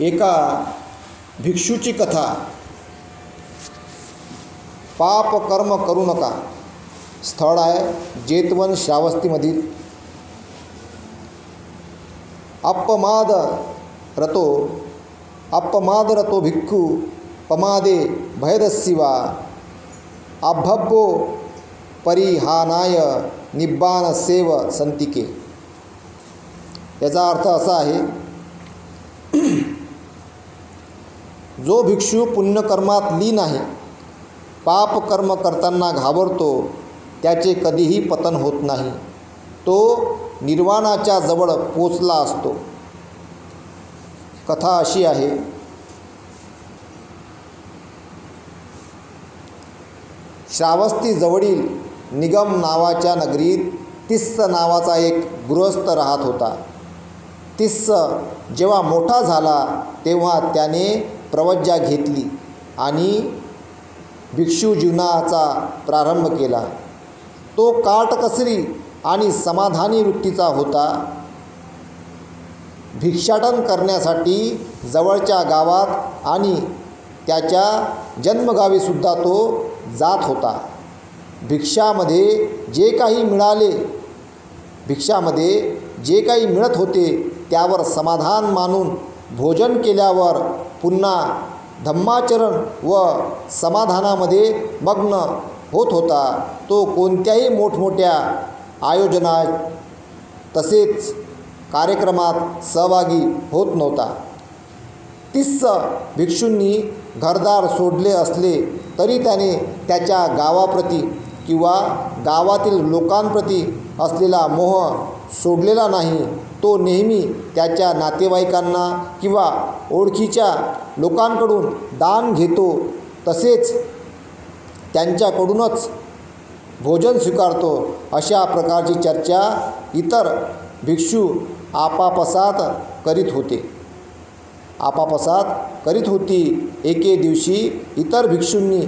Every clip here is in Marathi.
एका भिक्षूची कथा. पाप कर्म करू नका. स्थळ आहे जेतवन श्रावस्तीमधील. अपमादरतो भिक्खू पमादे भयदस्सिवा अभब्बो परिहानाय निब्बान सेव संतिके. याचा अर्थ असा आहे, जो भिक्षू पुण्यकर्मात लीन आहे, पापकर्म करताना घाबरतो, त्याचे कधीही पतन होत नाही. तो निर्वाणाच्या जवळ पोचला असतो. कथा अशी आहे, श्रावस्ती जवळील निगम नावाच्या नगरीत तिस्स नावाचा एक गृहस्थ राहत होता. तिस्स जेव्हा मोठा झाला तेव्हा त्याने प्रवज्जा घेतली आणि भिक्षू जीवनाचा प्रारंभ केला. तो काटकसरी आणि समाधानी वृत्तीचा होता. भिक्षाटन करण्यासाठी जवळच्या गावात आणि त्याच्या जन्मगावीसुद्धा तो जात होता. भिक्षामध्ये जे काही मिळत होते त्यावर समाधान मानून भोजन केल्यावर पुन्हा धम्माचरण व समाधानामध्ये मग्न होत होता. तो कोणत्याही मोठमोठ्या आयोजनात तसेच कार्यक्रमात सहभागी होत नव्हता. तिस्स भिक्षूंनी घरदार सोडले असले तरी त्याने त्याच्या गावाप्रती किंवा गावातील लोकांप्रती असलेला मोह सोडलेला नाही. तो नेहमी त्याच्या नातेवाईकांना किंवा ओळखीच्या लोकांकडून दान घेतो, तसेच त्यांच्याकडूनच भोजन स्वीकारतो. अशा प्रकारची चर्चा इतर भिक्षू आपापसात करीत होती. एके दिवशी इतर भिक्षूंनी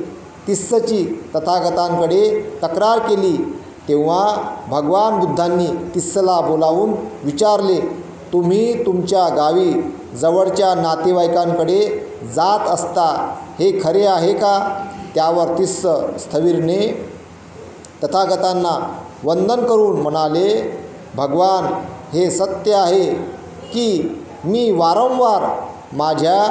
तिस्सची तथागतांकडे तक्रार केली. तेव्हा भगवान बुद्धांनी तिस्सला बोलावून विचारले, तुम्ही तुमच्या गावी जवळच्या नातेवाईकांकडे जात असता हे खरे आहे का? त्यावर तिस्स स्थविरने तथागतांना वंदन करून म्हणाले, भगवान, हे सत्य आहे की मी वारंवार माझ्या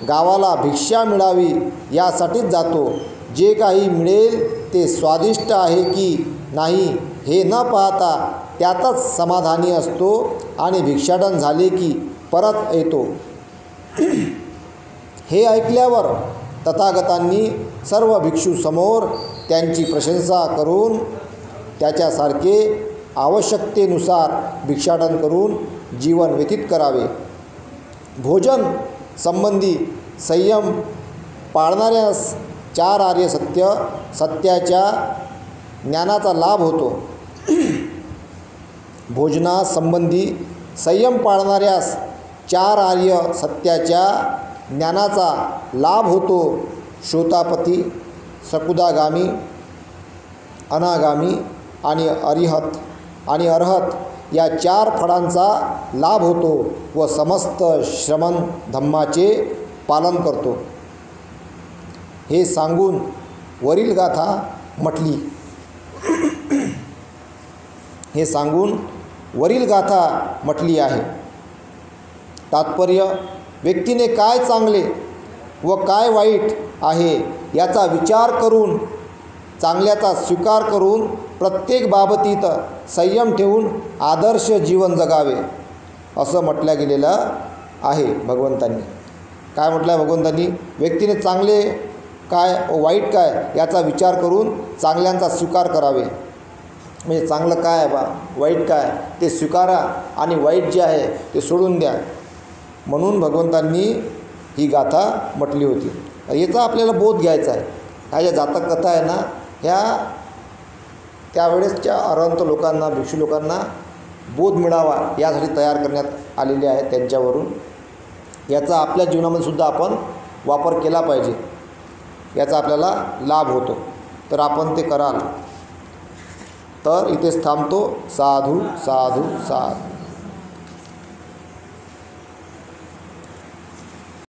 गावाला भिक्षा मिळावी यासाठीच जातो. जे काही मिळेल ते स्वादिष्ट आहे की नाही हे न पाहता त्यातच समाधानी असतो आणि भिक्षाटन झाले की परत येतो. हे ऐकल्यावर तथागतांनी सर्व भिक्षूसमोर त्यांची प्रशंसा करून त्याच्यासारखे आवश्यकतेनुसार भिक्षाटन करून जीवन व्यतीत करावे. भोजन संबंधी संयम पाळणाऱ्यास 4 आर्य सत्याच्या ज्ञानाचा लाभ होतो. भोजनासंबंधी संयम पाळणाऱ्यास 4 आर्य सत्याच्या ज्ञानाचा लाभ होतो. श्रोतापती, सकुदागामी, अनागामी आणि अरहत या 4 फळांचा लाभ होतो व समस्त श्रमण धम्माचे पालन करतो. हे सांगून वरील गाथा म्हटली आहे. तात्पर्य, व्यक्तीने काय चांगले व काय वाईट आहे याचा विचार करून, चांगल्याचा स्वीकार करून प्रत्येक बाबतीत संयम ठेवून आदर्श जीवन जगावे असं म्हटलं गेलेलं आहे भगवंतांनी. काय म्हटलं आहे भगवंतांनी? व्यक्तीने चांगले काय व वाईट काय याचा विचार करून चांगल्यांचा स्वीकार करावे. म्हणजे चांगलं काय आहे बा, वाईट काय ते स्वीकारा आणि वाईट जे आहे ते सोडून द्या. म्हणून भगवंतांनी ही गाथा म्हटली होती. याचा आपल्याला बोध घ्यायचा आहे. ह्या ज्या जातक कथा आहे ना, ह्या त्यावेळेसच्या अरहंत लोकांना, भिक्षू लोकांना बोध मिळावा यासाठी तयार करण्यात आलेले आहेत त्यांच्यावरून. याचा आपल्या जीवनामध्ये सुद्धा आपण वापर केला पाहिजे. याचा आपल्याला लाभ होतो. तर आपण ते कराल. तर इथेच थांबतो. साधू साधू साधू.